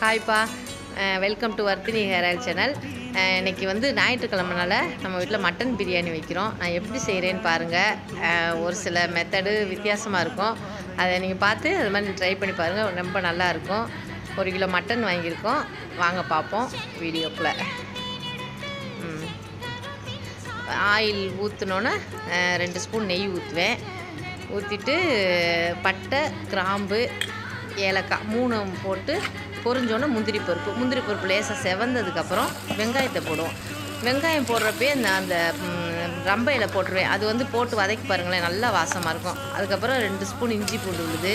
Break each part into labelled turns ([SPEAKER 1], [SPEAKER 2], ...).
[SPEAKER 1] ஹாய்ப்பா, welcome to Varthini hair oil channel. இன்றைக்கி வந்து ஞாயிற்றுக்கிழமைனால நம்ம வீட்டில் மட்டன் பிரியாணி வைக்கிறோம். நான் எப்படி செய்கிறேன்னு பாருங்கள். ஒரு சில மெத்தடு வித்தியாசமாக இருக்கும். அதை நீங்கள் பார்த்து அது மாதிரி ட்ரை பண்ணி பாருங்கள், ரொம்ப நல்லாயிருக்கும். 1 கிலோ மட்டன் வாங்கியிருக்கோம். வாங்க பார்ப்போம் வீடியோக்குள்ளே. ஆயில் ஊற்றினோன்னே 2 ஸ்பூன் நெய் ஊற்றுவேன். ஊற்றிட்டு பட்டை, கிராம்பு, ஏலக்காய் 3 போட்டு பொரிஞ்சோன்னே முந்திரி பருப்பு லேசாக செவந்ததுக்கப்புறம் வெங்காயத்தை போடுவோம். வெங்காயம் போடுறப்பே அந்த ரம்பையில் போட்டுருவேன். அது வந்து போட்டு வதக்கி பாருங்களேன், நல்லா வாசமாக இருக்கும். அதுக்கப்புறம் 2 ஸ்பூன் இஞ்சி பூண்டு விழுது,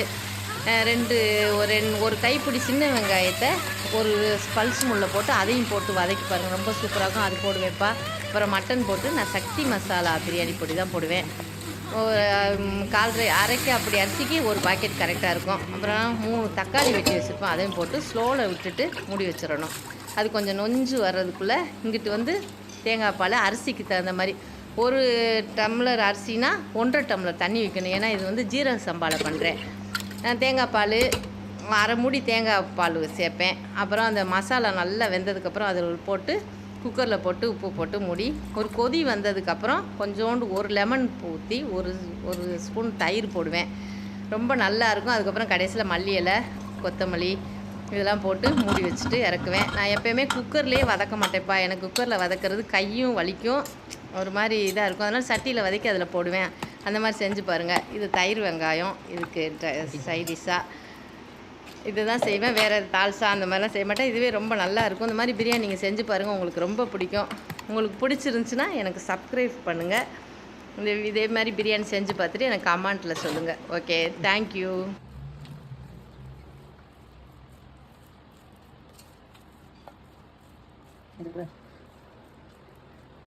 [SPEAKER 1] ஒரு கைப்பிடி சின்ன வெங்காயத்தை ஒரு பல்ஸ் முள்ள போட்டு அதையும் போட்டு வதக்கி பாருங்கள், ரொம்ப சூப்பராக இருக்கும். அது போடுவேன்ப்பா. அப்புறம் மட்டன் போட்டு நான் சக்தி மசாலா பிரியாணி பொடி தான் போடுவேன். ஒரு 1/4 அப்படி அரிசிக்கு ஒரு பாக்கெட் கரெக்டாக இருக்கும். அப்புறம் 3 தக்காளி வெட்டி வச்சுருப்போம், அதையும் போட்டு ஸ்லோவில் விட்டுட்டு மூடி வச்சிடணும். அது கொஞ்சம் நொஞ்சு வர்றதுக்குள்ளே இங்கிட்டு வந்து தேங்காய் பால் அரிசிக்கு தகுந்த மாதிரி 1 டம்ளர் அரிசினா 1.5 டம்ளர் தண்ணி வைக்கணும். ஏன்னா இது வந்து ஜீரக சம்பாவில் பண்ணுறேன். தேங்காய் பால் 1/2 மூடி தேங்காய் பால் சேர்ப்பேன். அப்புறம் அந்த மசாலா நல்லா வெந்ததுக்கப்புறம் அதில் போட்டு குக்கரில் போட்டு உப்பு போட்டு மூடி ஒரு கொதி வந்ததுக்கப்புறம் கொஞ்சோண்டு 1 லெமன் ஊற்றி ஒரு ஸ்பூன் தயிர் போடுவேன். ரொம்ப நல்லாயிருக்கும். அதுக்கப்புறம் கடைசியில் மல்லி இலை, கொத்தமல்லி இதெல்லாம் போட்டு மூடி வச்சுட்டு இறக்குவேன். நான் எப்போயுமே குக்கர்லேயே வதக்க மாட்டேன்ப்பா. எனக்கு குக்கரில் வதக்கிறது கையும் வலிக்கும், ஒரு மாதிரி இதாக இருக்கும். அதனால் சட்டியில் வதக்கி அதில் போடுவேன். அந்த மாதிரி செஞ்சு பாருங்கள். இது தயிர் வெங்காயம், இதுக்கு சைடிஷாக இது தான் செய்வேன். வேறு தால்சா அந்த மாதிரிலாம் செய்ய மாட்டேன். இதுவே ரொம்ப நல்லா இருக்கும். இந்த மாதிரி பிரியாணி நீங்கள் செஞ்சு பாருங்கள், உங்களுக்கு ரொம்ப பிடிக்கும். உங்களுக்கு பிடிச்சிருந்துச்சின்னா எனக்கு சப்ஸ்கிரைப் பண்ணுங்கள். இதே மாதிரி பிரியாணி செஞ்சு பார்த்துட்டு எனக்கு கமெண்ட்டில் சொல்லுங்கள். Okay, thank you.